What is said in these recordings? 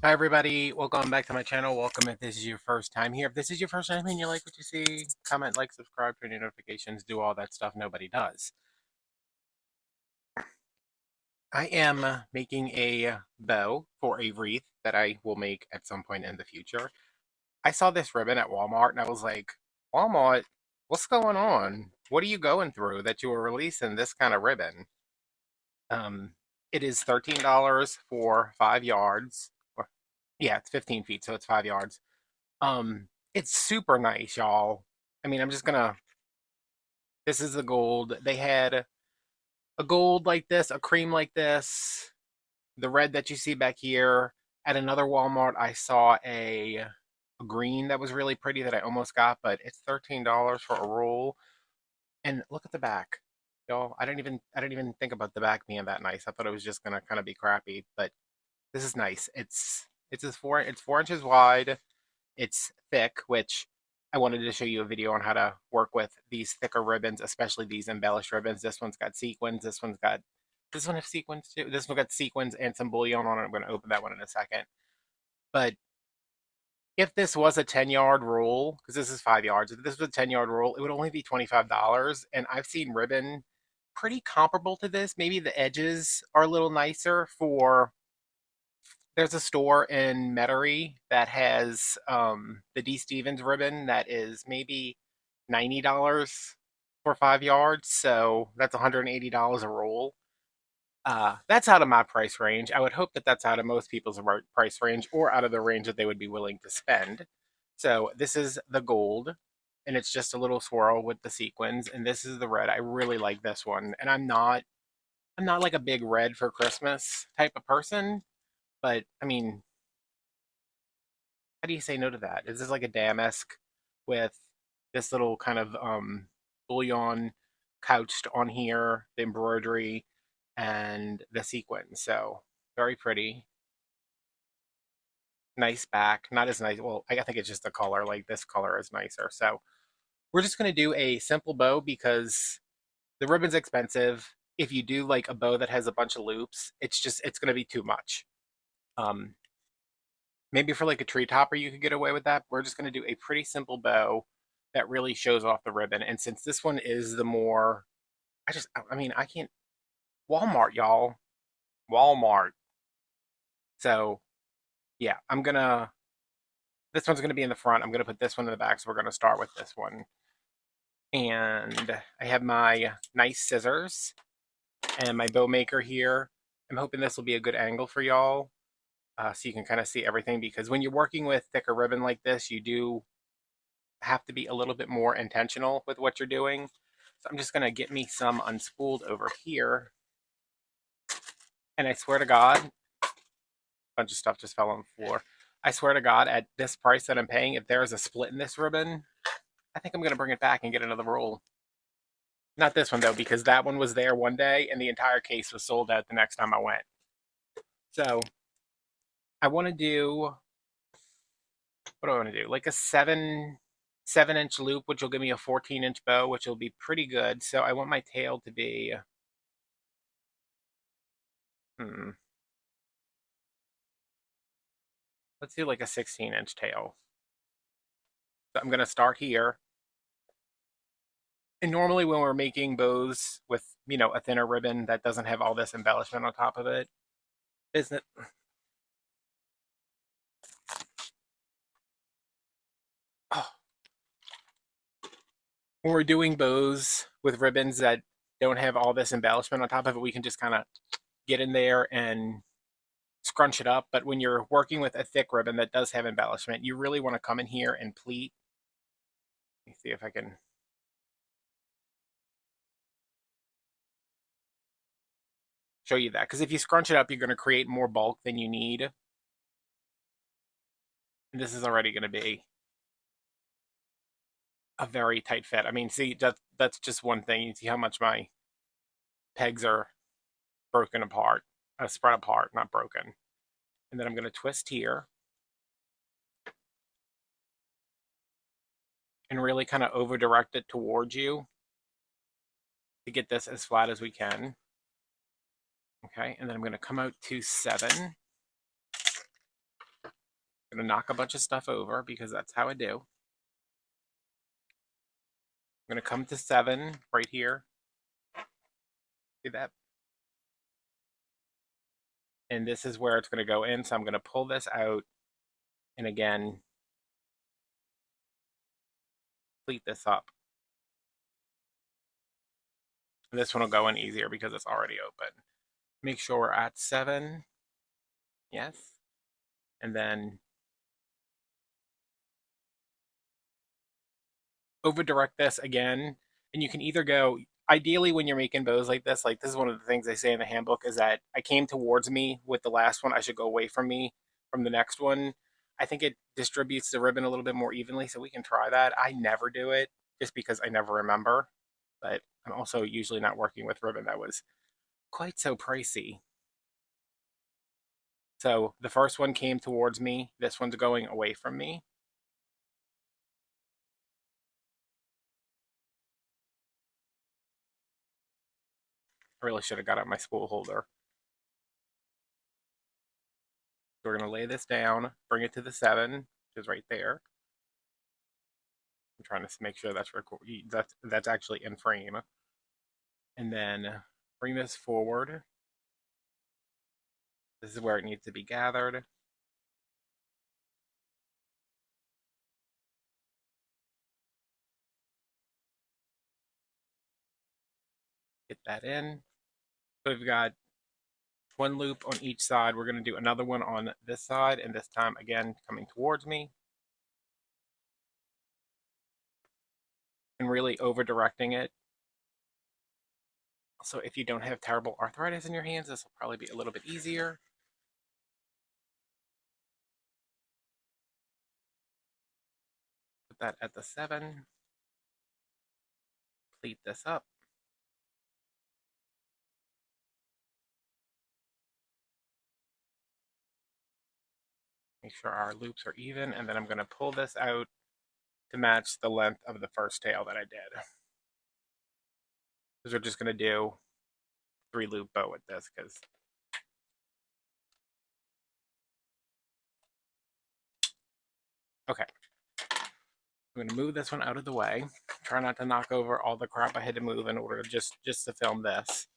Hi everybody, welcome back to my channel. Welcome if this is your first time here. If this is your first time and you like what you see, comment, like, subscribe, turn your notifications, do all that stuff nobody does. I am making a bow for a wreath that I will make at some point in the future. I saw this ribbon at Walmart and I was like, Walmart, what's going on? What are you going through that you are releasing this kind of ribbon? Um, it is $13 for 5 yards. Or, yeah, it's 15 feet, so it's 5 yards. It's super nice, y'all. I mean, I'm just gonna. This is the gold. They had a gold like this, a cream like this, the red that you see back here. At another Walmart, I saw a green that was really pretty that I almost got, but it's $13 for a roll. And look at the back, y'all. I didn't even think about the back being that nice. I thought it was just gonna kind of be crappy, but this is nice. It's 4 inches wide. It's thick, which I wanted to show you a video on how to work with these thicker ribbons, especially these embellished ribbons. This one's got sequins. This one has sequins too. This one got sequins and some bullion on it. I'm going to open that one in a second. But if this was a 10-yard roll, because this is 5 yards, if this was a 10-yard roll, it would only be $25. And I've seen ribbon pretty comparable to this. Maybe the edges are a little nicer for there's a store in Metairie that has the D. Stevens ribbon that is maybe $90 for 5 yards, so that's $180 a roll. That's out of my price range. I would hope that that's out of most people's price range or out of the range that they would be willing to spend. So this is the gold, and it's just a little swirl with the sequins, and this is the red. I really like this one, and I'm not like a big red for Christmas type of person, but I mean, how do you say no to that? Is this like a damask with this little kind of bullion couched on here, the embroidery and the sequins. So very pretty. Nice back. Not as nice. Well, I think it's just the color. Like this color is nicer. So we're just gonna do a simple bow because the ribbon's expensive. If you do like a bow that has a bunch of loops, it's gonna be too much. Um, Maybe for like a tree topper, you could get away with that. We're just going to do a pretty simple bow that really shows off the ribbon. And since this one is the more, I mean, I can't, Walmart, y'all, Walmart. So yeah, this one's going to be in the front. I'm going to put this one in the back. So we're going to start with this one. And I have my nice scissors and my bow maker here. I'm hoping this will be a good angle for y'all. So you can kind of see everything because when you're working with thicker ribbon like this, you do have to be a little bit more intentional with what you're doing. So I'm just going to get me some unspooled over here. And I swear to God, a bunch of stuff just fell on the floor. I swear to God, at this price that I'm paying, if there is a split in this ribbon, I think I'm going to bring it back and get another roll. Not this one, though, because that one was there one day and the entire case was sold out the next time I went. So I want to do, what do I want to do? Like a 7-inch loop, which will give me a 14-inch bow, which will be pretty good. So I want my tail to be, hmm, let's do like a 16-inch tail. So I'm going to start here. And normally when we're making bows with, a thinner ribbon that doesn't have all this embellishment on top of it, isn't it? Oh. When we're doing bows with ribbons that don't have all this embellishment on top of it, we can just kind of get in there and scrunch it up. But when you're working with a thick ribbon that does have embellishment, you really want to come in here and pleat. Let me see if I can show you that. Because if you scrunch it up, you're going to create more bulk than you need. And this is already going to be a very tight fit. I mean, see, that's just one thing. You see how much my pegs are broken apart, spread apart, not broken. And then I'm going to twist here and really kind of over direct it towards you to get this as flat as we can. Okay, and then I'm going to come out to 7. I'm gonna knock a bunch of stuff over because that's how I do. I'm gonna come to 7 right here. See that? And this is where it's gonna go in. So I'm gonna pull this out and again, pleat this up. And this one will go in easier because it's already open. Make sure we're at 7. Yes. And then over direct this again. And you can either go, ideally, when you're making bows like this is one of the things they say in the handbook is that I came towards me with the last one. I should go away from me from the next one. I think it distributes the ribbon a little bit more evenly, so we can try that. I never do it just because I never remember. But I'm also usually not working with ribbon that was quite so pricey. So the first one came towards me. This one's going away from me. I really should have got out my spool holder. So we're going to lay this down, bring it to the 7, which is right there. I'm trying to make sure that's actually in frame. And then bring this forward. This is where it needs to be gathered. Get that in. So we've got one loop on each side. We're going to do another one on this side, and this time again coming towards me. And really over directing it. So if you don't have terrible arthritis in your hands, this will probably be a little bit easier. Put that at the 7. Pleat this up. Make sure our loops are even, and then I'm going to pull this out to match the length of the first tail that I did. Because we're just going to do 3 loop bow with this because okay. I'm going to move this one out of the way. Try not to knock over all the crap I had to move in order to just to film this.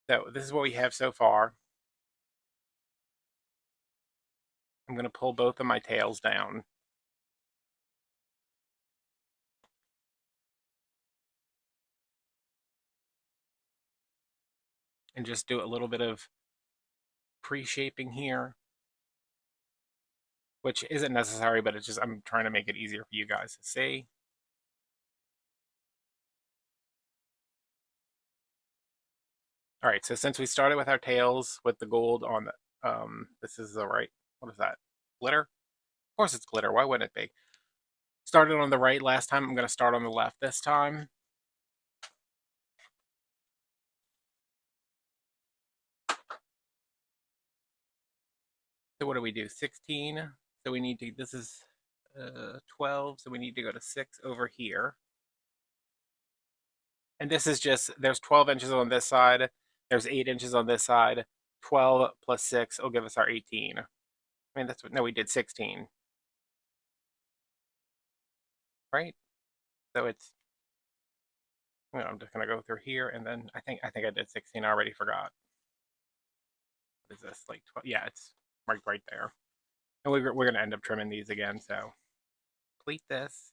So this is what we have so far. I'm going to pull both of my tails down. And just do a little bit of pre-shaping here. Which isn't necessary, but it's just I'm trying to make it easier for you guys to see. All right, so since we started with our tails with the gold on the, this is the right, what is that? Glitter? Of course it's glitter, why wouldn't it be? Started on the right last time, I'm gonna start on the left this time. So what do we do, 16? So we need to, this is 12, so we need to go to 6 over here. And this is just, there's 12 inches on this side, there's 8 inches on this side, 12 plus 6 will give us our 18. I mean, that's what, no, we did 16. Right? So it's, I'm just gonna go through here and then I think I did 16. I already forgot. What is this, like 12? Yeah, it's right there. And we're gonna end up trimming these again, so pleat this.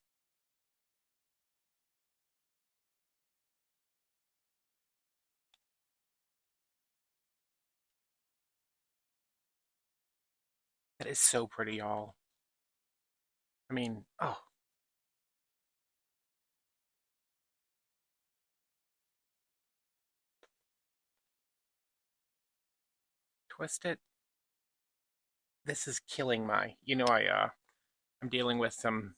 That is so pretty, y'all. I mean, oh, twist it. This is killing my, I'm dealing with some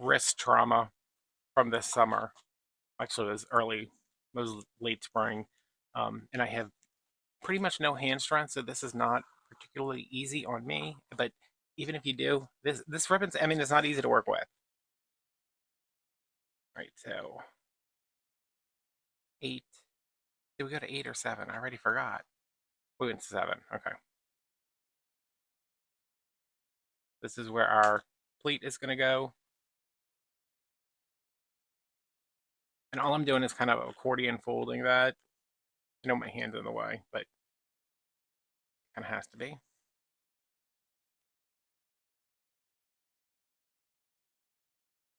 wrist trauma from this summer. Actually, it was late spring. And I have pretty much no hand strength, so this is not particularly easy on me. But even if you do, this ribbon's, I mean, it's not easy to work with. All right, so 8. Did we go to 8 or 7? I already forgot. We went to 7. Okay. This is where our pleat is going to go. And all I'm doing is kind of accordion folding that. I know my hand's in the way, but it kind of has to be.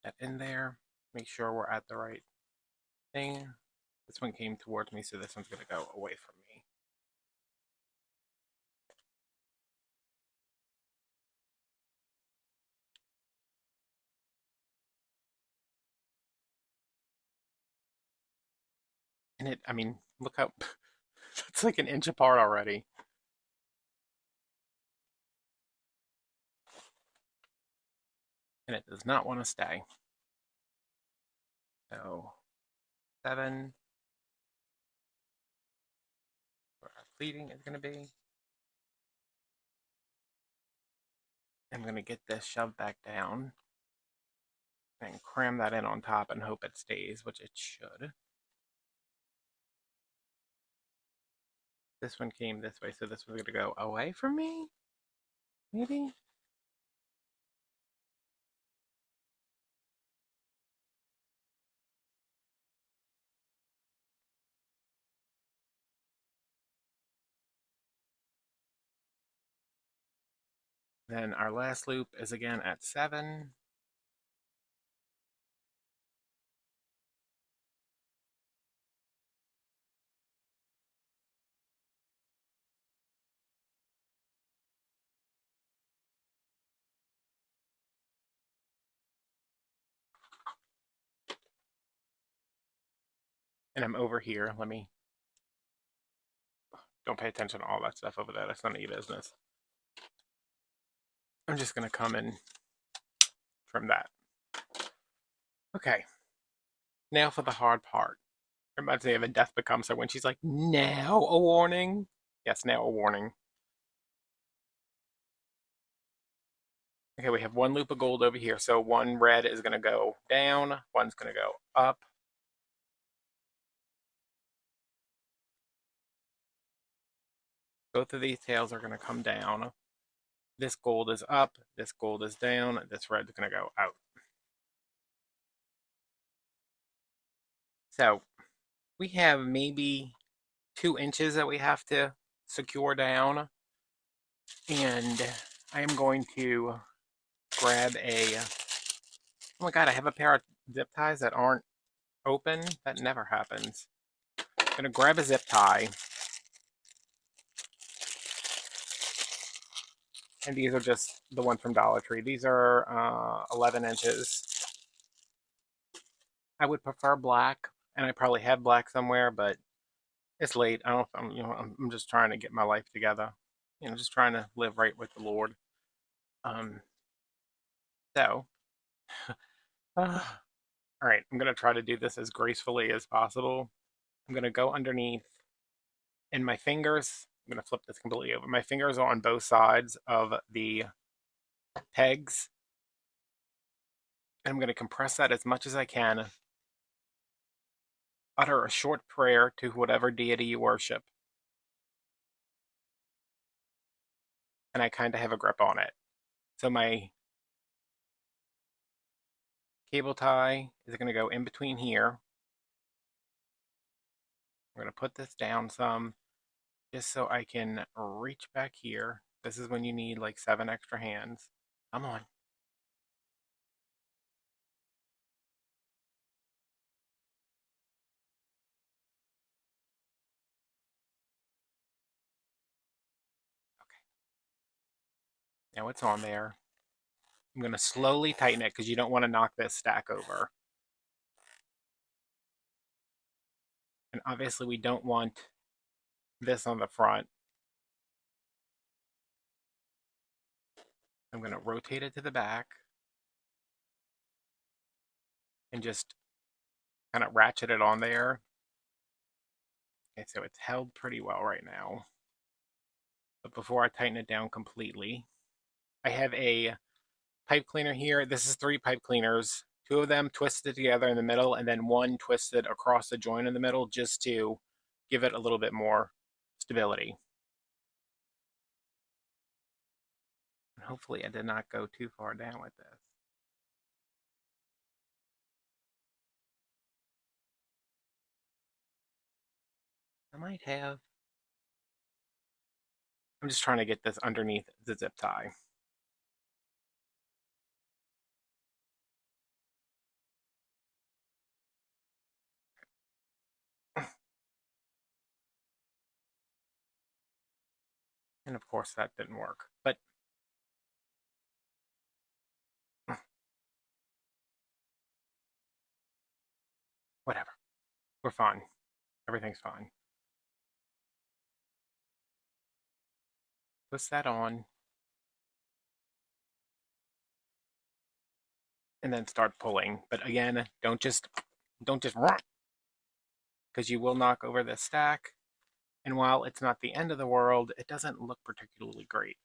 That in there. Make sure we're at the right thing. This one came towards me, so this one's going to go away from me. And it, I mean, look how, it's like an inch apart already. And it does not want to stay. So 7, where our pleating is going to be. I'm going to get this shoved back down and cram that in on top and hope it stays, which it should. This one came this way, so this one's going to go away from me, maybe? Then our last loop is again at 7. And I'm over here. Don't pay attention to all that stuff over there. That's none of your business. I'm just going to come and trim that. Okay. Now for the hard part. It reminds me of in Death Becomes Her when she's like, now a warning. Yes, now a warning. Okay, we have one loop of gold over here. So one red is going to go down. One's going to go up. Both of these tails are going to come down. This gold is up. This gold is down. This red is going to go out. So we have maybe 2 inches that we have to secure down. And I am going to grab a, oh my God, I have a pair of zip ties that aren't open. That never happens. I'm going to grab a zip tie. And these are just the ones from Dollar Tree. These are 11 inches. I would prefer black, and I probably have black somewhere, but it's late. I don't. I'm just trying to get my life together. Just trying to live right with the Lord. Um. So, all right. I'm gonna try to do this as gracefully as possible. I'm gonna go underneath, and my fingers. I'm gonna flip this completely over. My fingers are on both sides of the pegs. And I'm gonna compress that as much as I can. Utter a short prayer to whatever deity you worship. And I kind of have a grip on it. So my cable tie is going to go in between here. I'm going to put this down some just so I can reach back here. This is when you need like 7 extra hands. Come on. Okay. Now it's on there. I'm going to slowly tighten it because you don't want to knock this stack over. And obviously we don't want this on the front. I'm going to rotate it to the back and just kind of ratchet it on there. Okay, so it's held pretty well right now. But before I tighten it down completely, I have a pipe cleaner here. This is 3 pipe cleaners. 2 of them twisted together in the middle, and then 1 twisted across the joint in the middle just to give it a little bit more stability. Hopefully I did not go too far down with this. I might have. I'm just trying to get this underneath the zip tie. And of course that didn't work, but whatever. We're fine. Everything's fine. Twist that on and then start pulling. But again, don't just because you will knock over this stack. And while it's not the end of the world, it doesn't look particularly great.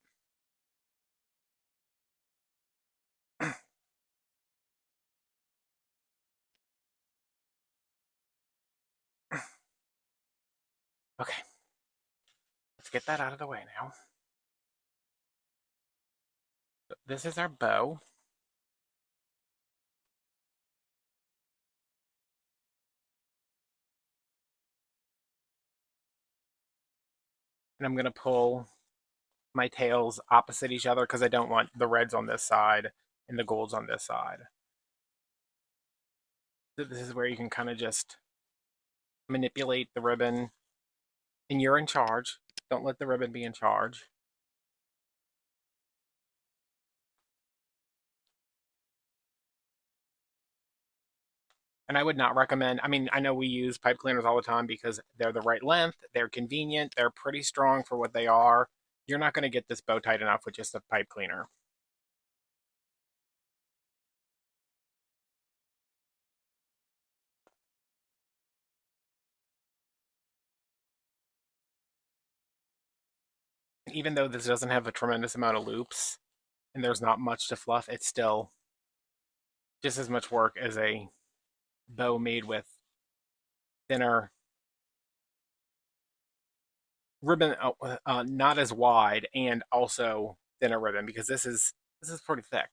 Okay, let's get that out of the way now. So this is our bow. And I'm going to pull my tails opposite each other because I don't want the reds on this side and the golds on this side. So this is where you can kind of just manipulate the ribbon, and you're in charge. Don't let the ribbon be in charge. And I would not recommend, I mean, I know we use pipe cleaners all the time because they're the right length, they're convenient, they're pretty strong for what they are. You're not going to get this bow tight enough with just a pipe cleaner. Even though this doesn't have a tremendous amount of loops and there's not much to fluff, it's still just as much work as a bow made with thinner ribbon, not as wide, and also thinner ribbon because this is pretty thick.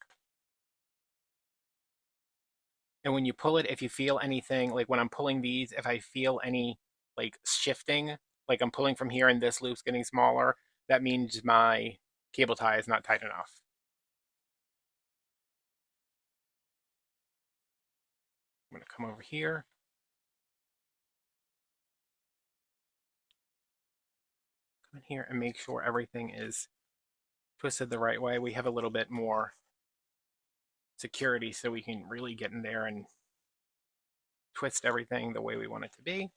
And when you pull it, if you feel anything, like when I'm pulling these, if I feel any like shifting, like I'm pulling from here and this loop's getting smaller, that means my cable tie is not tight enough. I'm going to come over here. Come in here and make sure everything is twisted the right way. We have a little bit more security so we can really get in there and twist everything the way we want it to be.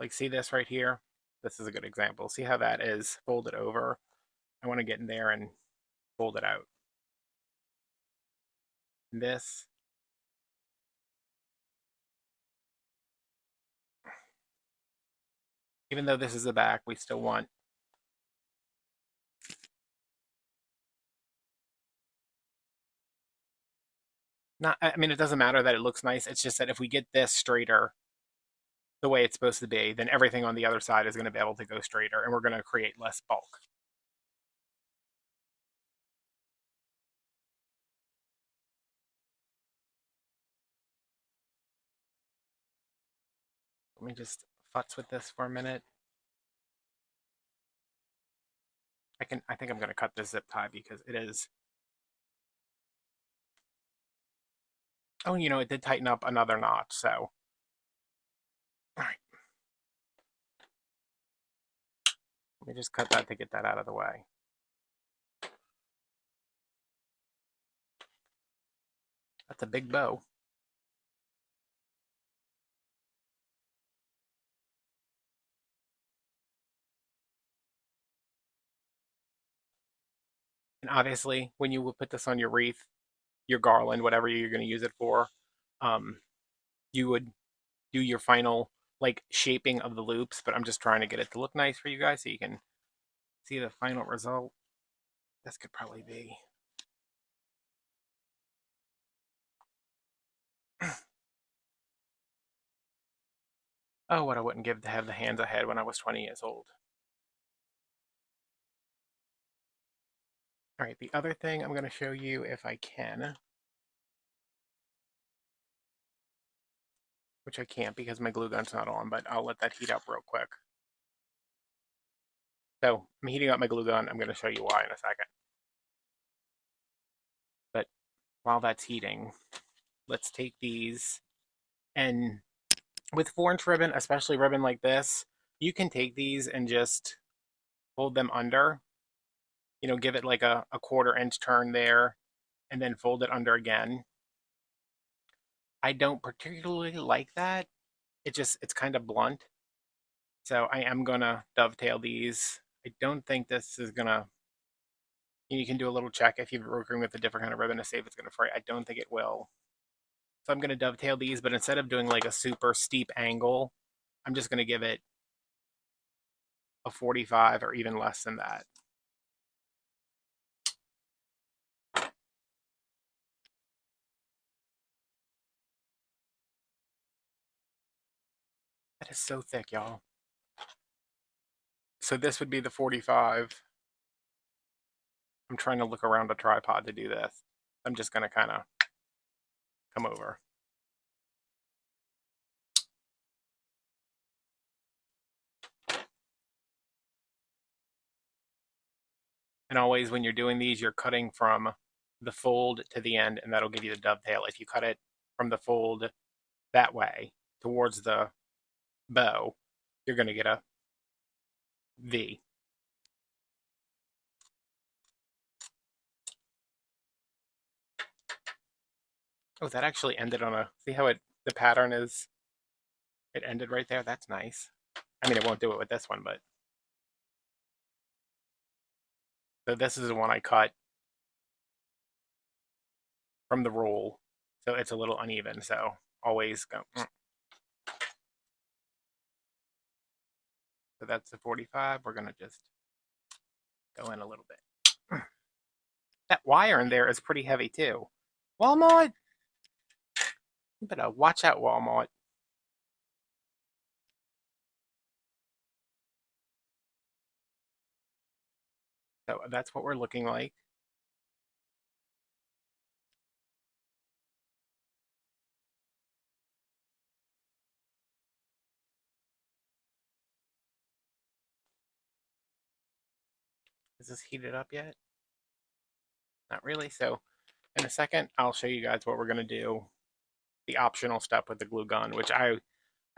Like, see this right here? This is a good example. See how that is folded over? I want to get in there and fold it out. This, even though this is the back, we still want not, I mean, it doesn't matter that it looks nice. It's just that if we get this straighter the way it's supposed to be, then everything on the other side is going to be able to go straighter and we're going to create less bulk. Let me just futz with this for a minute. I think I'm going to cut this zip tie because it is. Oh, it did tighten up another notch, so. All right. Let me just cut that to get that out of the way. That's a big bow. And obviously, when you will put this on your wreath, your garland, whatever you're going to use it for, um, you would do your final like shaping of the loops. But I'm just trying to get it to look nice for you guys so you can see the final result. This could probably be. Oh, what I wouldn't give to have the hands I had when I was 20 years old. All right, the other thing I'm going to show you if I can, which I can't because my glue gun's not on, but I'll let that heat up real quick. So I'm heating up my glue gun. I'm going to show you why in a second. But while that's heating, let's take these, and with 4-inch ribbon, especially ribbon like this, you can take these and just fold them under, give it like a 1/4 inch turn there, and then fold it under again. I don't particularly like that. It's kind of blunt. So I am gonna dovetail these. I don't think this is gonna, you can do a little check if you're working with a different kind of ribbon to see if it's gonna fray. I don't think it will. So I'm gonna dovetail these, but instead of doing like a super steep angle, I'm just gonna give it a 45 or even less than that. That is so thick, y'all. So this would be the 45. I'm trying to look around a tripod to do this. I'm just gonna kind of come over. And always when you're doing these, you're cutting from the fold to the end, and that'll give you the dovetail. If you cut it from the fold that way towards the bow, you're going to get a V. Oh, that actually ended on a, see how the pattern is, it ended right there? That's nice. I mean, it won't do it with this one, but. So this is the one I cut from the roll. So it's a little uneven, so always go. So that's the 45. We're going to just go in a little bit. That wire in there is pretty heavy too. Walmart, you better watch out, Walmart. So that's what we're looking like. Is this heated up yet? Not really. So in a second, I'll show you guys what we're going to do. The optional step with the glue gun, which I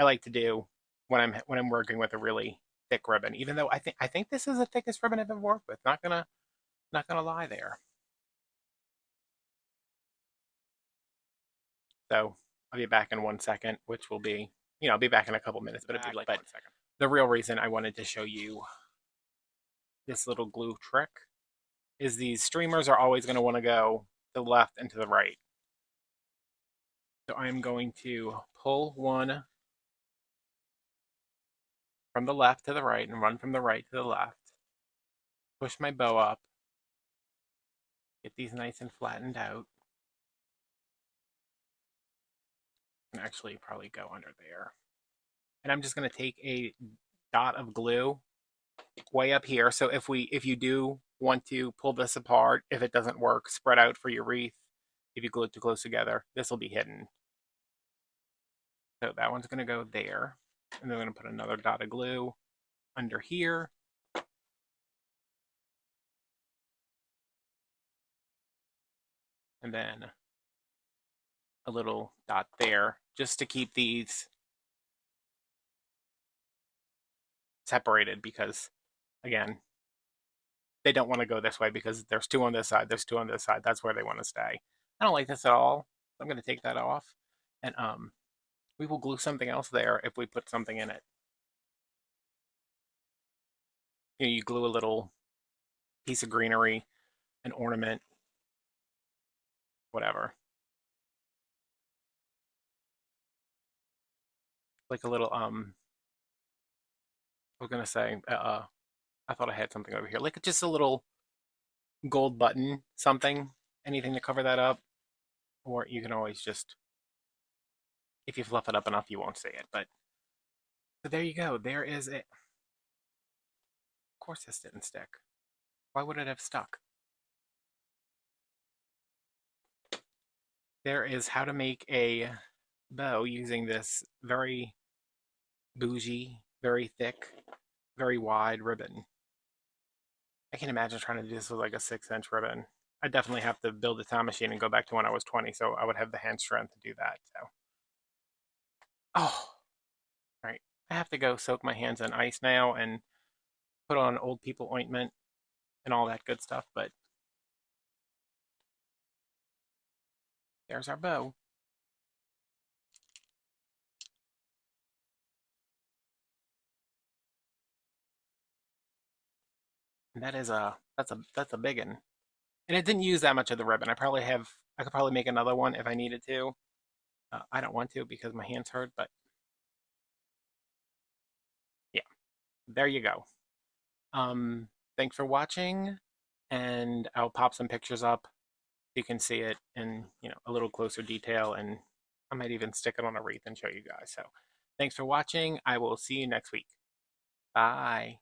like to do when I'm working with a really thick ribbon. Even though I think this is the thickest ribbon I've ever worked with. Not gonna lie there. So I'll be back in 1 second, which will be, I'll be back in a couple minutes, but it'll be like, but the real reason I wanted to show you this little glue trick is these streamers are always going to want to go to the left and to the right. So I'm going to pull one from the left to the right and run from the right to the left. Push my bow up. Get these nice and flattened out. And actually probably go under there. And I'm just going to take a dot of glue way up here. So if you do want to pull this apart, if it doesn't work, spread out for your wreath. If you glue it too close together, this will be hidden. So that one's going to go there. And then I'm going to put another dot of glue under here. And then a little dot there just to keep these separated because, again, they don't want to go this way because there's two on this side, there's two on this side. That's where they want to stay. I don't like this at all. I'm going to take that off. And we will glue something else there if we put something in it. You glue a little piece of greenery, an ornament, whatever. Like a little, I was going to say, I thought I had something over here. Like just a little gold button, something, anything to cover that up. Or you can always just, if you fluff it up enough, you won't see it. But so there you go. There is it. Of course this didn't stick. Why would it have stuck? there is how to make a bow using this very bougie, very thick, very wide ribbon. I can imagine trying to do this with like a 6-inch ribbon. I definitely have to build a time machine and go back to when I was 20, so I would have the hand strength to do that. So, oh, all right. I have to go soak my hands in ice now and put on old people ointment and all that good stuff. But there's our bow. And that's a big one. And it didn't use that much of the ribbon. I could probably make another one if I needed to. I don't want to because my hands hurt, but yeah, there you go. Thanks for watching, and I'll pop some pictures up so you can see it in a little closer detail, and I might even stick it on a wreath and show you guys. So, thanks for watching. I will see you next week. Bye.